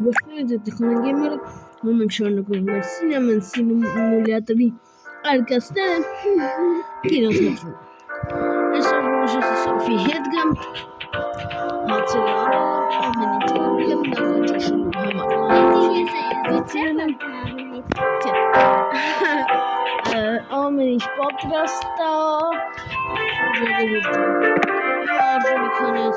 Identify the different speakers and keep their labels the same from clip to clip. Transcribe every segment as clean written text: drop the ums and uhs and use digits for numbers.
Speaker 1: Welcome to the Gamer. I'm showing you cinema simulator. Arkadaşlar Kino Teatro. Eşref Sophie Hedgam. Hatırlıyorum. Beni çağırıyorum. Daha önce şunu bitirelim. Ameniş Podcast'ta. Yardım kanal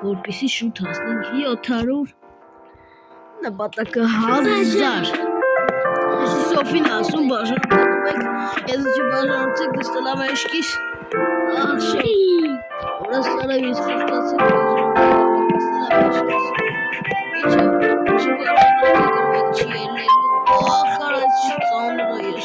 Speaker 1: որպեսի շուտ հասնենք 700 նպատակահազար Սոֆին ասում բաժանորդում եք ես չբաժանորդեք դստալավ էշկիս աղշե որս արավ ես կստացեք բաժանորդում դստալավ էշկիս իչը չբաժանորդում եք չի ելնելու ախար այս ծանրը ես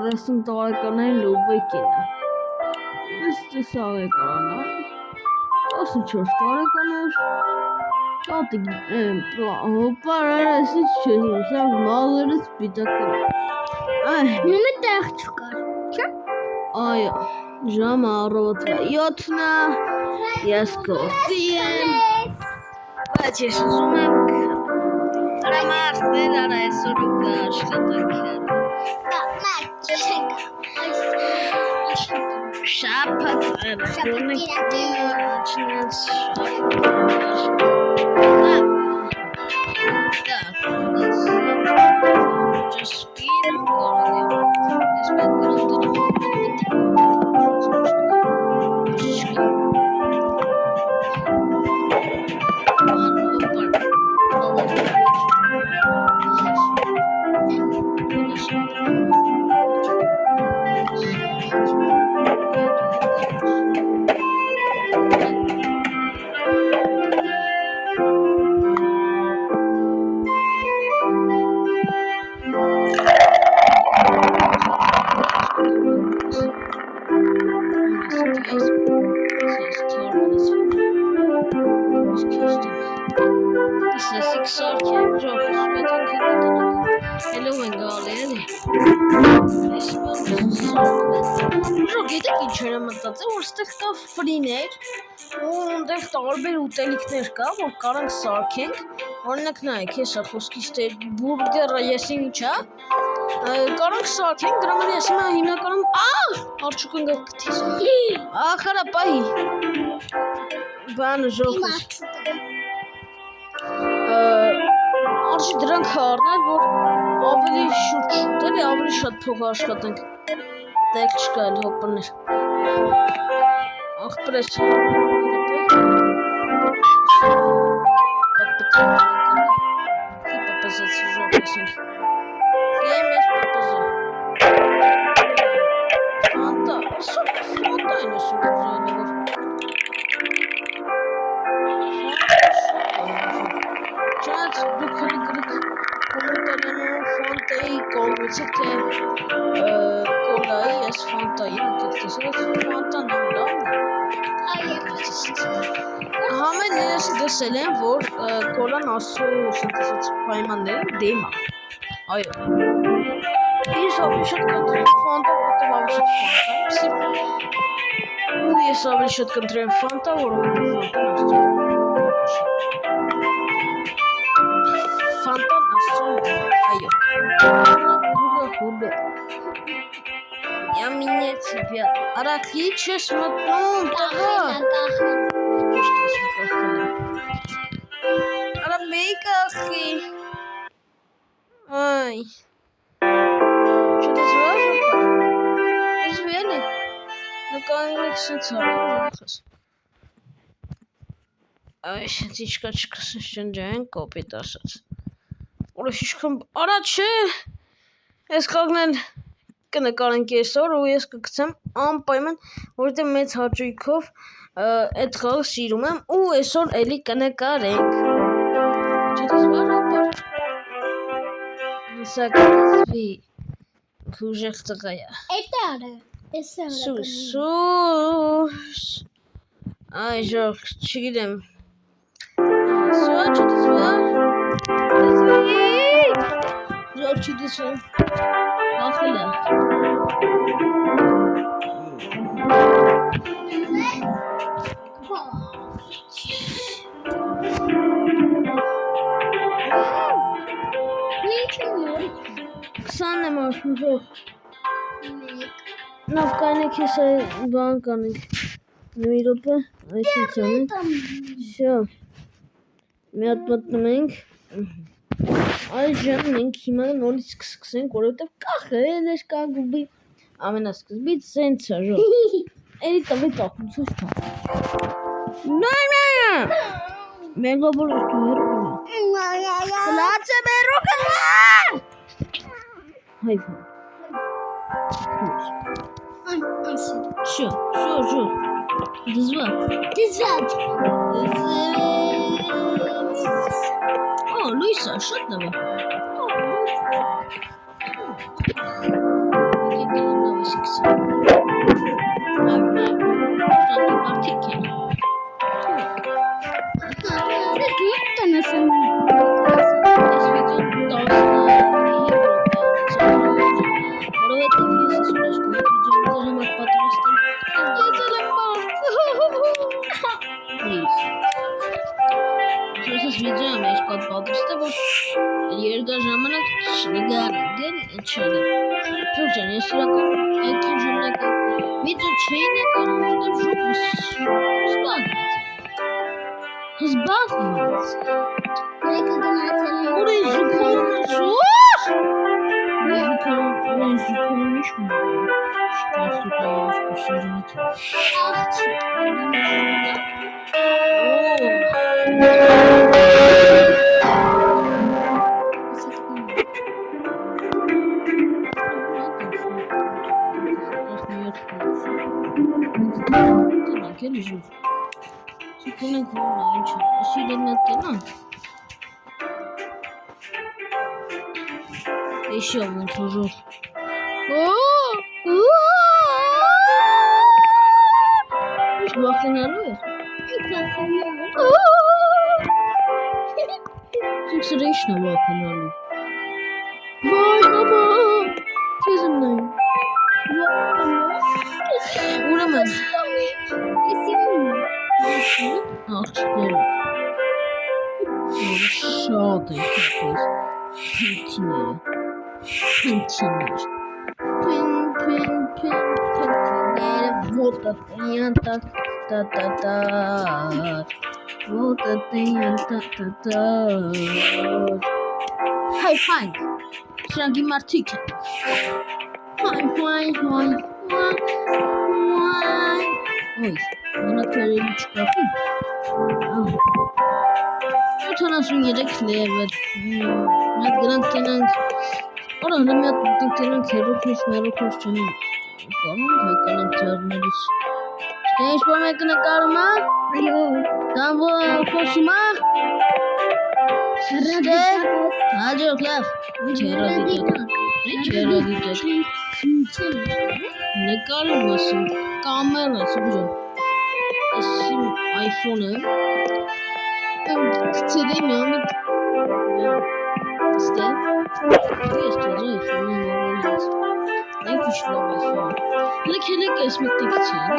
Speaker 1: Yarasın tarkanay lobekina. İşte sağ ekrana. Nasıl çok tarkanır? Artık parası çözülsen malları bir dakika. Ay.
Speaker 2: Mehmet de çıkar.
Speaker 1: Ay. Jama robot yotna. Yaskotiem. Patrz, sumak. Ramar, nereye soruyor şatakken. Şapat,
Speaker 2: Hello and Gallery. Գիտեք ինչ էր մտածել, որ ստեղ կա ֆրիներ, ու այնտեղ տարբեր ուտելիքներ կա, որ կարանք սարքենք, օրինակ նայեք, հեսա խոսքից թե բուրգերը ես ինչ է, կարանք սարքենք, դրա համար ես հիմա հիմնականում, արջուկ ընկավ կթիս, խարա պահի, բանը ժողվս, արժի դրանք առնել, որ ավելի շուրջ շուտել է, ավելի շատ փող աշխատենք, դեք չկա էլ հոպրներ, աղպրես, Պապազեց ժողվեսինք, եմ ես պապազա, ֆանտա, ասոք ֆանտա են ասում ուզայնը, որ Չանց դուք հելի գրիք կոմենտարյանով ֆանտայի կողմեցիք, թե կոլայի ես ֆանտայի ուտեք տեսած ֆանտան լավն է Համեն ես դսել եմ, որ կոլան ասու սնտեսած պայմաններին դեմ է Այո Ես ավելի շատ կընտրեմ ֆանտա, որովհետև ավելի շատ ֆանտա Ու ես ավելի շատ կընտրեմ ֆանտա, որովհետև ֆանտան ասում Այո Հուլը Я меня тебя Արաքի չես մտնում տղա Արա մեկ ախի Այ Չդզվար Զվեն է Նկայնեք սենց հարախս Այ սենց իչկա չկսնչ ճնջային կոպիտ ասաց Որոշ իշքում արա չէ Ես կաղնել կնկարենք եսօր ու ես կգցեմ անպայման որտե մեծ հաճույքով այդ խաղը սիրում եմ ու այսօր էլի կնկարենք Չդզվար ապար Հեսա կնզվի Քուժեղ տղայա
Speaker 3: Էտե արա
Speaker 2: Սուս Այ ժող չգիտեմ Սա չդզվար Ժող չդզվար Ախել է Քսան եմ ասում ժող Նավ կանեք ես բան կանենք Մի ռոպե այսինչ անենք Շո Մի հատ մտնում ենք Այժմ մենք հիմա նորից կսկսենք, որովհետև կախել էր կագուբի ամենասկզբից սենց է ժող Էլի տվի տախուցուց թա Նայնայա Մենգոբոր ոստու հերուկն է Լաց է բերուկն է Հայվա Շո Դզվա Լույսա, շատ նավա Եկեք գելեմ նավեսի կսա Արդիկ են Ես վիդեոն 10 Որովհետև ես ես ունես կոյտ վիդեոն դեր համար պատրաստ եմ Ես էլ եմ Պլիզ Ես ես վիդեոն մեջ պատրաստ է, որ երկար ժամանակ չնգարել չել Ժողջան, ես իրական այդքան ժամանակ վիդեո չէին եկանում, որտև ժողս Զբաղված Ուր են զուքանում ծուս Ուր են զուքանում ինչ մոտ Շկաստու տայով կուսերիտ Կելի ժուվ Սուքունենք որնա ինչ է Ասի դեմնատեն Էշի ավոնց հոժով Ինչ բախտենալու ես Սիքսրը իչն է բախտենալու
Speaker 1: աչքները։ Շատ է քեզ։ Փնթիները։ Փնթիներ։ Փնթիները вот та-та-та. Вот та-та-та. Hey, fine. Շրանք իմ մարդիկ են։ Հոյ։ Ոյ, մնաք վերելի չկախում։ 73 լևեր։ Մետ գրանք տենանք։ Որա հնա մի հատ մտենք տենանք հերոքնուս մերոքնուս չնին։ Կարում հայկանանք ձարներից։ Չտե ինչ-որ մեկը նկարում է։
Speaker 3: Այո։
Speaker 1: Դամվոր խոսում է։ Ստե։ Հաջող լավ։ Ինչ հերադիտեք։ Նկարում ասում, կամերա, սուբժան։ Ես իմ iPhone-ը գցել եմ ամիտ ստե։ Ես թոզը iPhone-ը մորորից։ Նենք ինչ լավ iPhone-ը։ Հելեք ես մեկտի գցենք։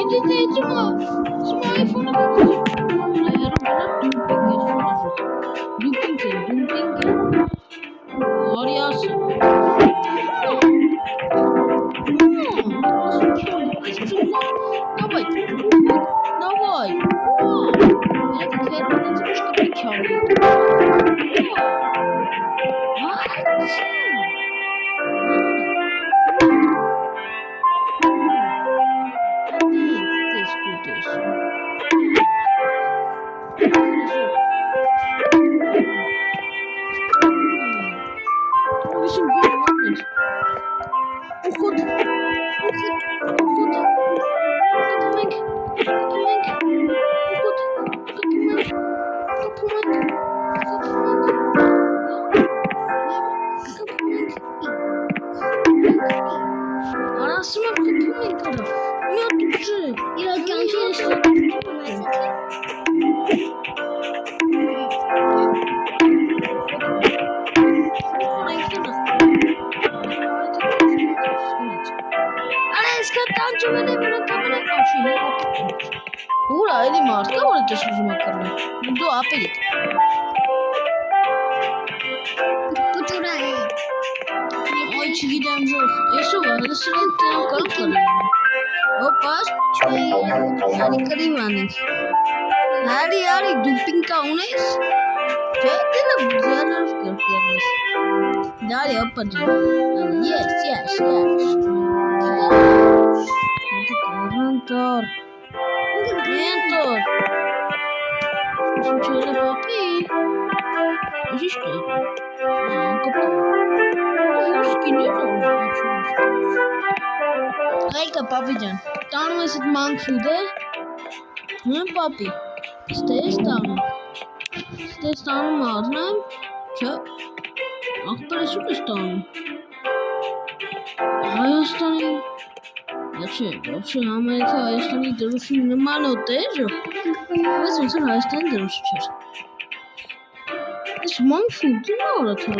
Speaker 1: Իդի դեյցում է, սում iPhone-ը գցում։ Դուպինգ է։ Արի ասում։ Давай. Я как немножко причалю. Ты скутаешь. Уход. Арасыма купуй кара. Я тут же.
Speaker 3: Я конечно.
Speaker 1: Ուրա, էլի մարդ կա, որ այդպես ուզում է կռնել։ Դու ապերիկ։
Speaker 3: Պուտուրա է։
Speaker 1: Այ չգիտեմ ժող։ Էսով է, հրսրան տերան կարող կռնել։ Հոպար, հարի կրիվ անենք։ Հարի, դու պինկա ունես։ Չէ, դենը ձարով կրկերնես։ Դարի, հոպա ջան։ Yes. Կանտոր։ Mentor. Случайно папи. Здесь что? Лайка папи джан. Там мы сид манг фуде. Папи. Стейс там морна. Че? Ах, пересуки там. Հայաստանի Вообще, Ամերիկա Հայաստանի դրոշի նման է ժո։ Բայց ոնց որ Հայաստանի դրոշ չէր։ Այս մանֆուդը նորը թող։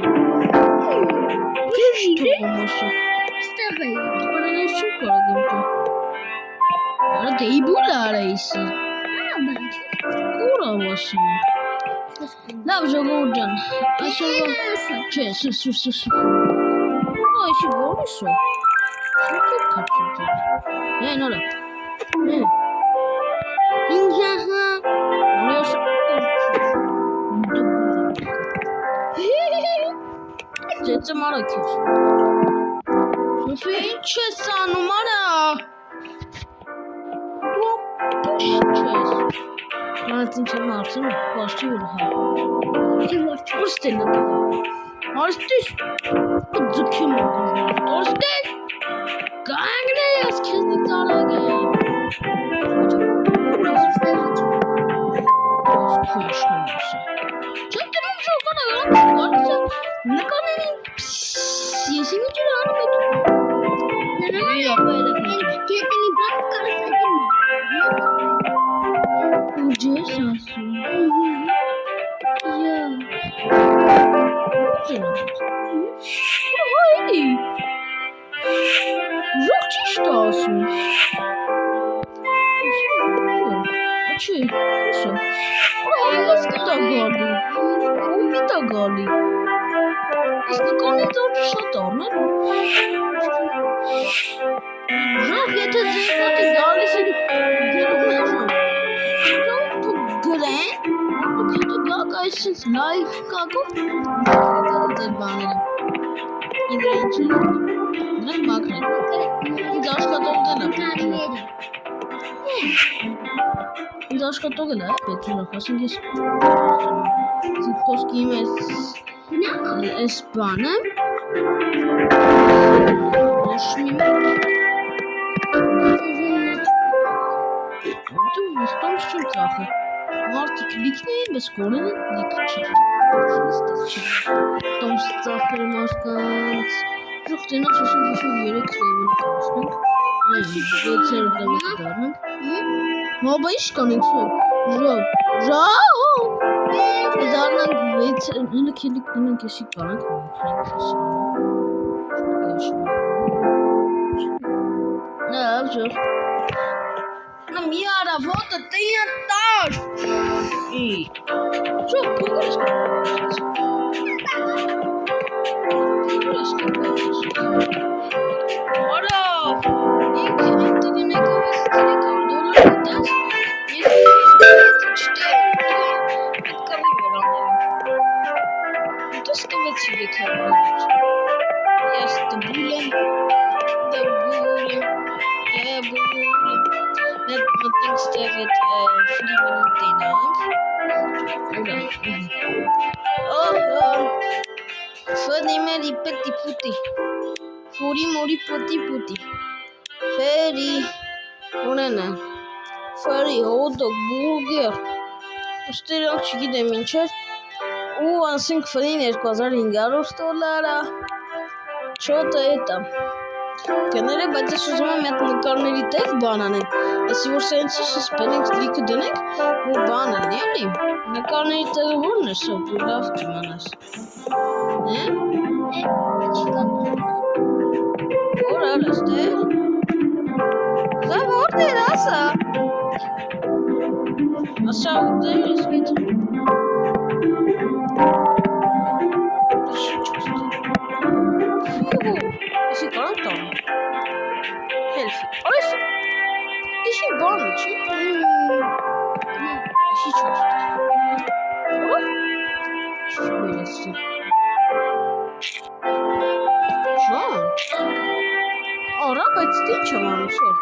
Speaker 1: Ինչ թողոմոսը։
Speaker 3: Ստեղ է։
Speaker 1: Բարենես չի կարող դու։ Արա դեյբուլ արայսի։
Speaker 3: Բանջ։
Speaker 1: Կուրա ասում։ Լավ ժողովուրդ ջան, այսօր չէ, սուս։ Այշի գորիսո։ Սուկը քացուց։ Նորա։ Ինջա։ Օրես։ Դեցը մարակես։ Սոֆի, ինչ ես անում արա։ Չես։ Մանց ինչ եմ արսում, պաշտի որ հա։ Որստել է տղա։ Արստիս, ձգեմ անգուժներ, տորստել, կանգնե ես քեզնի կարագ եմ։ Քույշն եմ ասա։ Չեմ տնում ժողան է, կարծը, նկանենին, ես ինչ էր անում էդ։ Նրա
Speaker 3: Կետինի բակ կարսակին։
Speaker 1: Ուջ ես ասում։ Հայրի, ժող ճիշտ ասում։ Չի, ուսը։ Ահա դա գալի։ Ո՞ւմ դա գալի։ Ես նկարի դեռ շատ առնել։ Ժող, եթե ձեզ մոտի գալիս են գրում են ժող։ Դու գրեն, դուք հետո գաք այսպես լայվ կակով ձեր բաները։ Ինձ դրանք մաքրեն։ Ինձ աշխատողն է։ Ինձ աշխատողն է, պետք է ասենք ես խոսքի իմ այս բանը դու ստոմս չեմ ծախը մարդիկ լիքն էին, բայց գորեն են լիք չէ ստոմս ծախերը մարդկանց ժող տենաց ուսում հիշում 3 լևելի կասնենք վեցեր լևելի դարնենք Մոբա ինչ կանենք սոր, ժող, դարնանք վեց, հնը կելիք դնենք եսի կանանք Լավ ժող Նա մի արավոտը տեյը տար Ժող, փողր ես կողր Արավ, ինքը ինտերի մեկով ես $300 դաս Ես չտեր կռի վերանել Դուս կվեց 300 Ես դբուլ եմ Մենք մտենք ստեղ էտ ֆրիմենին տենանք Ֆրի մերի պետի պուտի Ֆուրի մորի պուտի պուտի Ֆերի Ունենը Ֆերի հոդոկ բուրգեր Ուստերակ չգիտեմ ինչ էր ու ասենք ֆրին $2500 Չոտը էտա Կները, բայց ես ուզում եմ այդ նկարների տեղ բան անենք Եսի որ սենցի սպենենք լիքը դնենք ու բան անի էլի Նկարների տեղը որն է սով դու լավ չիմանաս Որ արես տեղ Զա որդ էր ասա Ասա ուտեր ես գիտ Եսի կարան տան Հելֆի Այս Իշի բանը չի Իշի չոստի Որ Շուր եսի Շան Արա բայց դի չեմ անում սոր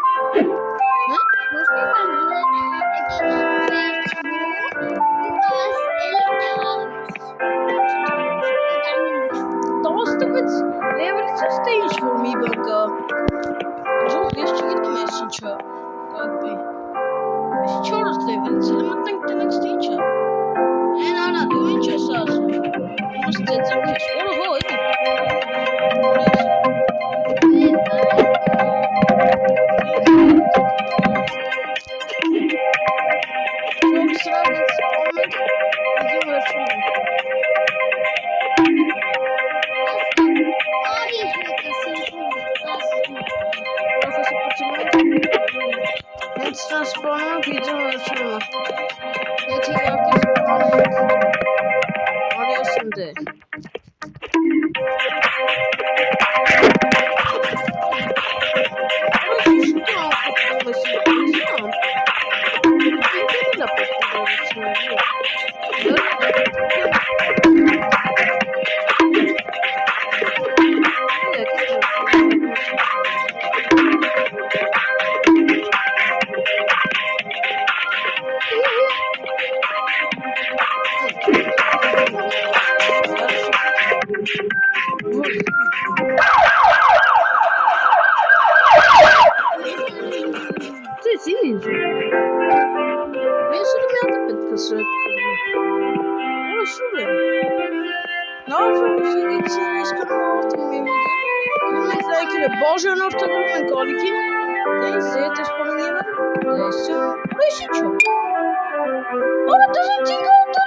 Speaker 1: Տավաստվեց լևելից ես թե ինչ-որ մի բան կա Ժող ես չգիտեմ ես ինչա Կակբի Ես 4 լևելից էլ մտնենք տնենք ստի ինչա Են անա դու ինչ ես ասում Ոնց ծեծեմ քեզ Որը հո Ժող սրանից ամեն Իզում վերջում Հենց սրան սպանում վիդեոն վերջում Եթե իարկե սպանում Արի ասում դե Բաժանորդը գրում են կալիքին, դեիս ետ ես պանում ևար, դեիս չո, ուրեշի չո։ Արա դեզ են ծինգա